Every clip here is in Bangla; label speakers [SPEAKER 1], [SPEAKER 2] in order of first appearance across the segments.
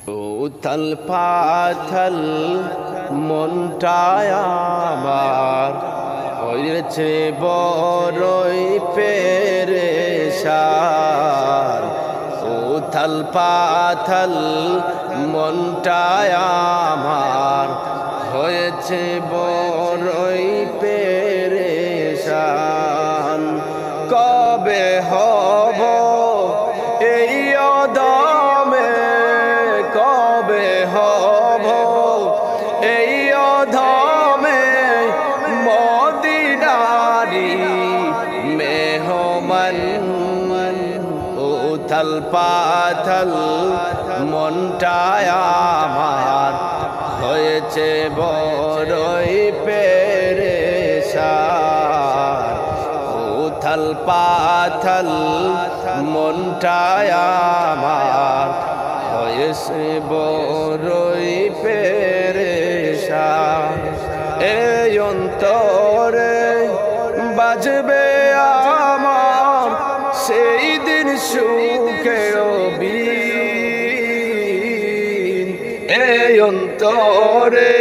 [SPEAKER 1] উথাল পাথাল মনটায় আমার হয়েছে বড়ই পেরেশান। উথাল পাথাল মনটায় আমার হয়েছে বড়ই পেরেশান। কবে হব এই অদমে, কবে হব এই অধমে মদিনারি মেহমান। উথাল পাথাল মনটায় আমার হয়েছে বড়ই পেরেশান। উথাল পাথাল মনটায় আমার হয়েছে বড়ই পেরেশান। এই অন্তরে বাজবে আমার সেই দিন সুখের বীণ। এই অন্তরে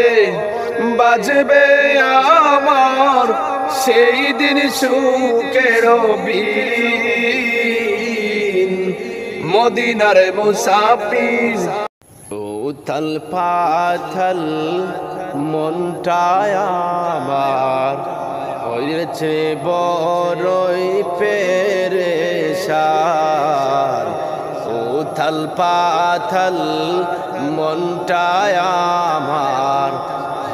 [SPEAKER 1] বাজবে আমার সেই দিন সুখের বীণ। মদিনার মুসাফির উথাল পাথাল মনটায় আমার হয়েছে বড়ই পেরেশান। উথাল পাথাল মনটায় আমার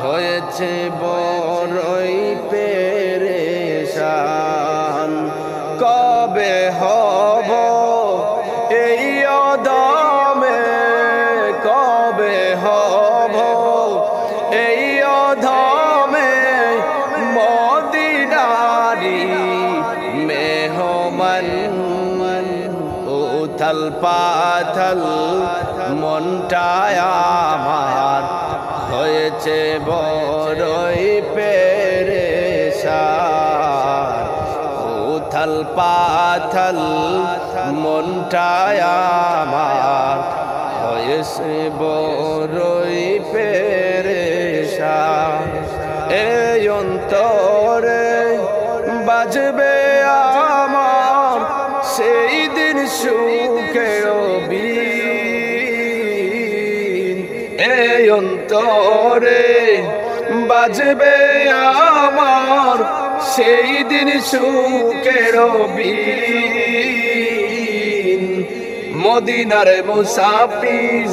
[SPEAKER 1] হয়েছে বড়ই পেরেশান। কবে হব এই অদমে, কবে হব এই অধমে মদিনারি মেহমান। উথাল পাথাল মনটায় আমার হয়েছে বড়ই পেরেশান। উথাল পাথাল মনটায় আমার হয়েছে বড়ই পেরেশান। এই অন্তরে বাজবে আমার সেই দিন সুখের বীণ। এই অন্তরে বাজবে আমার সেই দিন সুখের বীণ। মদিনার মুসাফির